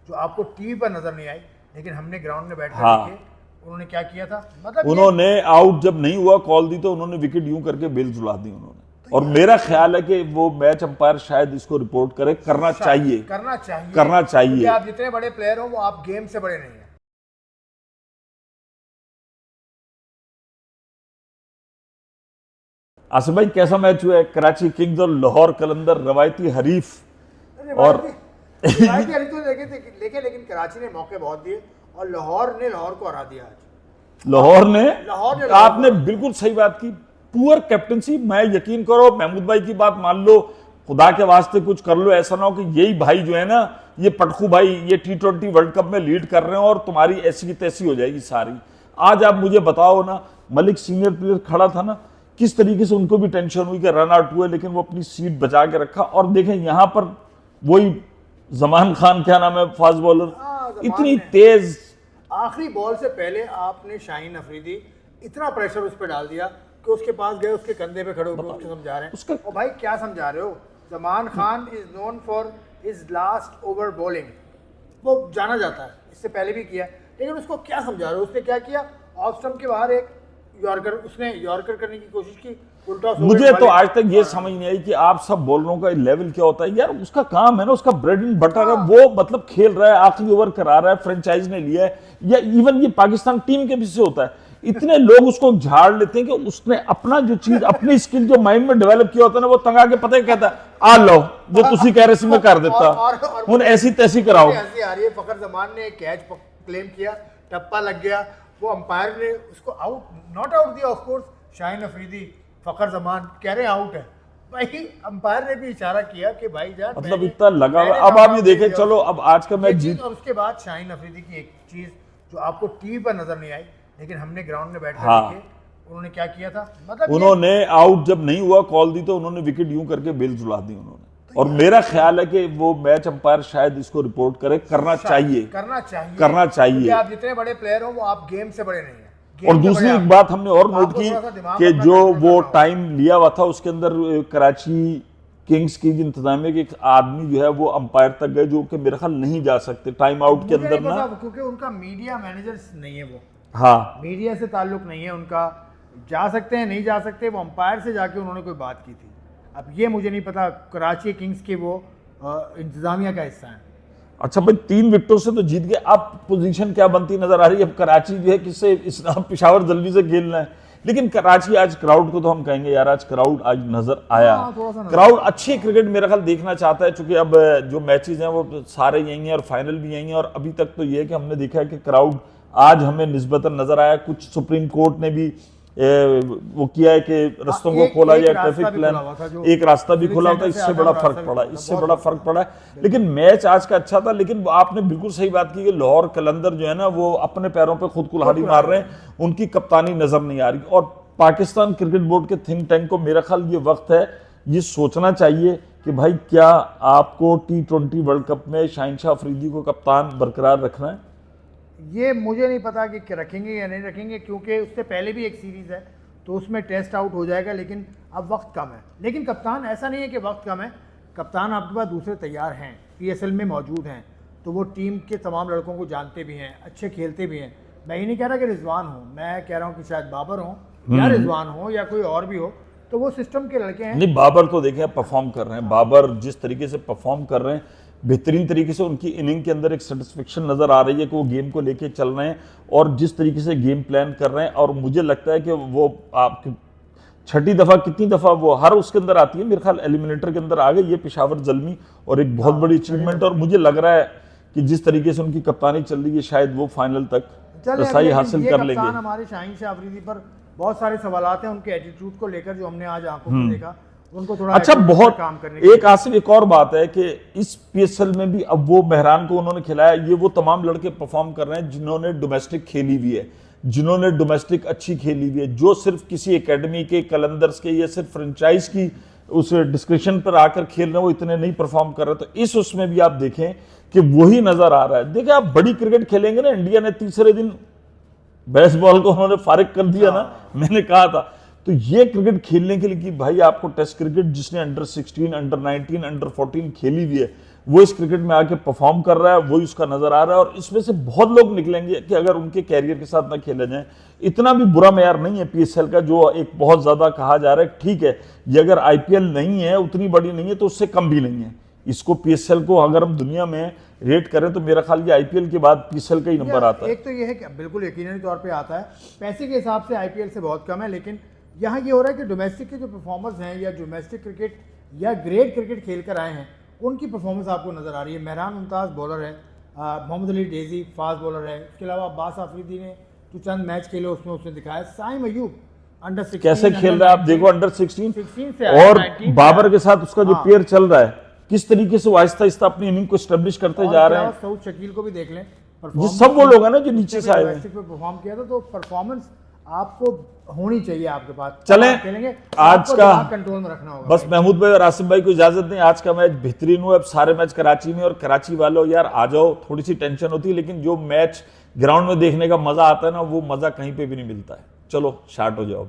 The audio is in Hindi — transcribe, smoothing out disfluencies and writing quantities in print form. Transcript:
जो आपको टीवी पर नजर नहीं आई, लेकिन हमने ग्राउंड में बैठकर हाँ। देखे उन्होंने क्या किया था। मतलब उन्होंने आउट जब नहीं हुआ कॉल दी तो उन्होंने विकेट यूं करके बेल झुला दी उन्होंने। और मेरा ख्याल है कि वो मैच अंपायर शायद इसको रिपोर्ट करे, करना चाहिए, करना चाहिए, करना चाहिए। क्योंकि आप जितने बड़े प्लेयर हो वो आप गेम से बड़े नहीं हैं। आसिफ भाई कैसा मैच हुआ है? कराची किंग्स और लाहौर कलंदर रवायती हरीफ। और रिवायती हरीफ तो लेके लेकिन कराची ने मौके बहुत दिए और लाहौर ने लाहौर को हरा दिया आज। लाहौर ने आपने लाहौर बिल्कुल सही बात की, पुअर कैप्टनसी। मैं यकीन करो महमूद भाई की बात मान लो, खुदा के वास्ते कुछ कर लो, ऐसा ना हो कि यही भाई जो है ना, ये पटखू भाई ये T20 वर्ल्ड कप में लीड कर रहे हो और तुम्हारी ऐसी की तैसी हो जाएगी सारी। आज आप मुझे बताओ ना, मलिक सीनियर प्लेयर खड़ा था ना, किस तरीके से उनको भी टेंशन हुई कि रन आउट हुए, लेकिन वो अपनी सीट बचा के रखा। और देखें यहां पर वही जमान खान, क्या नाम है फास्ट बॉलर, इतनी तेज। आखिरी बॉल से पहले आपने शाहीन अफरीदी इतना प्रेशर उस पर डाल दिया कि उसके पास गए, उसके कंधे पे खड़े होकर उसको समझा रहे हैं। और भाई क्या समझा रहे हो? Zaman Khan is known for his last over bowling, वो जाना जाता है, इससे पहले भी किया, लेकिन उसको क्या समझा रहे हो? उसने क्या किया? ऑफ स्टंप के बाहर एक यॉर्कर, उसने यॉर्कर करने की कोशिश की, उल्टा। मुझे तो आज तक ये समझ नहीं आई कि आप सब बॉलरों का लेवल क्या होता है यार। उसका काम है ना, उसका ब्रेड एंड बटर है, वो मतलब खेल रहा है, आखिरी ओवर करा रहा है, फ्रेंचाइज ने लिया है, या इवन ये पाकिस्तान टीम के पीछे होता है। इतने लोग उसको झाड़ लेते हैं कि उसने अपना जो चीज, अपनी स्किल जो माइंड में डेवलप किया होता है ना, वो तंगा के पता ही कहता है आ लो जो तुसी कह रहे सी मैं कर देता हूं, ऐसी तैसी कराओ। ऐसी आ रही है, फखर जमान ने कैच क्लेम किया, टप्पा लग गया, वो अंपायर ने उसको आउट, नॉट आउट दिया ऑफ कोर्स। शाहीन अफरीदी, फखर जमान कह रहे आउट है भाई, अंपायर ने भी इशारा किया कि भाई जान मतलब इतना लगा। अब आप ये देखें, चलो अब आज का मैच जीत। और उसके बाद शाहीन अफरीदी की एक चीज जो आपको टीवी पर नजर नहीं आई, लेकिन हमने ग्राउंड में बैठकर देखे उन्होंने क्या किया था। मतलब उन्होंने आउट जब नहीं हुआ कॉल दी तो उन्होंने विकेट यूं करके बेल झुला दी उन्होंने। और मेरा ख्याल है कि वो मैच अंपायर शायद इसको रिपोर्ट करे, करना चाहिए, करना चाहिए, करना चाहिए। आप जितने बड़े प्लेयर हो वो आप गेम से बड़े नहीं हैं। और दूसरी एक बात हमने और नोट की कि जो वो टाइम लिया हुआ था उसके अंदर कराची किंग्स की इंतजामिया के एक आदमी जो है वो अंपायर तक गए, जो कि मेरे ख्याल नहीं जा सकते टाइम आउट के अंदर ना, क्योंकि उनका मीडिया मैनेजर नहीं है, वो हाँ मीडिया से ताल्लुक नहीं है उनका। जा सकते हैं, नहीं जा सकते, वो अंपायर से जाके उन्होंने कोई बात की थी। अब ये मुझे नहीं पता, कराची किंग्स के वो इंतजामिया का हिस्सा है। अच्छा भाई, 3 विकेटों से तो जीत गए। अब पोजीशन क्या बनती नजर आ रही है? अब कराची जो है किससे, इस पिशावर जल्दी से खेलना है, लेकिन कराची आज क्राउड को तो हम कहेंगे यार, आज क्राउड आज नजर आया। क्राउड अच्छी क्रिकेट मेरा ख्याल देखना चाहता है, चूंकि अब जो मैचेस हैं वो सारे यही हैं और फाइनल भी यही है। और अभी तक तो ये है कि हमने देखा है कि क्राउड आज हमें निस्बतन नजर आया। कुछ सुप्रीम कोर्ट ने भी वो किया है कि रस्तों को खोला जाए, ट्रैफिक प्लान, एक रास्ता भी खुला होता है, इससे बड़ा फर्क पड़ा, इससे बड़ा फर्क पड़ा है। लेकिन मैच आज का अच्छा था। लेकिन आपने बिल्कुल सही बात की कि लाहौर कलंदर जो है ना, वो अपने पैरों पे खुद कुल्हाड़ी मार रहे हैं, उनकी कप्तानी नजर नहीं आ रही। और पाकिस्तान क्रिकेट बोर्ड के थिंक टैंक को मेरा ख्याल ये वक्त है, ये सोचना चाहिए कि भाई क्या आपको T20 वर्ल्ड कप में शाहिनशाह अफरीदी को कप्तान बरकरार रखना है। ये मुझे नहीं पता कि रखेंगे या नहीं रखेंगे, क्योंकि उससे पहले भी एक सीरीज़ है तो उसमें टेस्ट आउट हो जाएगा, लेकिन अब वक्त कम है। लेकिन कप्तान, ऐसा नहीं है कि वक्त कम है, कप्तान आपके पास दूसरे तैयार हैं, PSL में मौजूद हैं, तो वो टीम के तमाम लड़कों को जानते भी हैं, अच्छे खेलते भी हैं। मैं ये नहीं कह रहा कि रिजवान हो, मैं कह रहा हूँ कि शायद बाबर हो या रिजवान हो या कोई और भी हो, तो वो सिस्टम के लड़के हैं। नहीं, बाबर तो देखें परफॉर्म कर रहे हैं, बाबर जिस तरीके से परफॉर्म कर रहे हैं, बेहतरीन तरीके से उनकी इनिंग के अंदर एक सेटिस्फेक्शन नजर आ रही है कि वो गेम को लेके चल रहे हैं और जिस तरीके से गेम प्लान कर रहे हैं। और मुझे लगता है कि वो आपकी 6ठी दफा कितनी दफा वो हर उसके अंदर आती है, मेरे ख्याल एलिमिनेटर के अंदर आ गई ये पेशावर जल्मी, और एक बहुत बड़ी अचीवमेंट। और मुझे लग रहा है कि जिस तरीके से उनकी कप्तानी चल रही है, शायद वो फाइनल तक रसाई हासिल कर लेंगे। हमारे शाहीनशाह अफरीदी पर बहुत सारे सवालात हैं उनके एटीट्यूड को लेकर, जो हमने आज आंखों में देखा, उनको थोड़ा अच्छा बहुत काम करने एक आसिफ एक और बात है कि इस PSL में भी अब वो मेहरान को उन्होंने खिलाया, ये वो तमाम लड़के परफॉर्म कर रहे हैं जिन्होंने डोमेस्टिक खेली हुई है, जिन्होंने डोमेस्टिक अच्छी खेली हुई है, जो सिर्फ किसी एकेडमी के, कलंदर्स के या सिर्फ फ्रेंचाइज की उस डिस्क्रिप्शन पर आकर खेल रहे हैं, वो इतने नहीं परफॉर्म कर रहे। तो इस उसमें भी आप देखें कि वही नजर आ रहा है। देखिए आप बड़ी क्रिकेट खेलेंगे ना, इंडिया ने तीसरे दिन बेसबॉल को उन्होंने फारिग कर दिया ना, मैंने कहा था। तो ये क्रिकेट खेलने के लिए कि भाई आपको टेस्ट क्रिकेट जिसने अंडर 16, अंडर 19, अंडर 14 खेली हुई है, वो इस क्रिकेट में आके परफॉर्म कर रहा है, वही उसका नजर आ रहा है। और इसमें से बहुत लोग निकलेंगे कि अगर उनके कैरियर के साथ ना खेला जाए, इतना भी बुरा मेयार नहीं है पीएसएल का जो एक बहुत ज्यादा कहा जा रहा है। ठीक है, ये अगर आईपीएल नहीं है, उतनी बड़ी नहीं है, तो उससे कम भी नहीं है। इसको पीएसएल को अगर हम दुनिया में रेट करें तो मेरा ख्याल ये आईपीएल के बाद पीएसएल का ही नंबर आता है। एक तो ये है कि बिल्कुल यकीनी तौर पे आता है, पैसे के हिसाब से आईपीएल से बहुत कम है, लेकिन यहाँ ये हो रहा है कि डोमेस्टिक के जो परफॉर्मर्स हैं या डोमेस्टिक क्रिकेट या ग्रेट क्रिकेट खेल कर आए हैं, उनकी परफॉर्मेंस आपको नज़र आ रही है। मेहरान मुमताज़ बॉलर है, मोहम्मद अली डेजी फास्ट बॉलर है, इसके अलावा अब्बास आफरीदी ने जो चंद मैच खेले उसमें उसने दिखाया। साइम अयूब अंडर 16 कैसे खेल रहा है आप देखो, अंडर 16 से आया, और 19 बाबर के साथ उसका जो पेयर चल रहा है, किस तरीके से वो आहिस्ता आहिस्ता अपनी इनिंग को एस्टेब्लिश करते जा रहे हैं। सऊद शकील को भी देख लें, ये सब वो लोग हैं ना जो नीचे से आए हैं। परफॉर्म किया था, तो परफॉर्मेंस आपको होनी चाहिए आपके पास। चलें, खेलेंगे आज का कंट्रोल में रखना होगा। बस महमूद भाई और आसिम भाई को इजाजत दें। आज का मैच बेहतरीन हुआ। अब सारे मैच कराची में, और कराची वालों यार आ जाओ, थोड़ी सी टेंशन होती है, लेकिन जो मैच ग्राउंड में देखने का मजा आता है ना, वो मजा कहीं पे भी नहीं मिलता है। चलो स्टार्ट हो जाओ।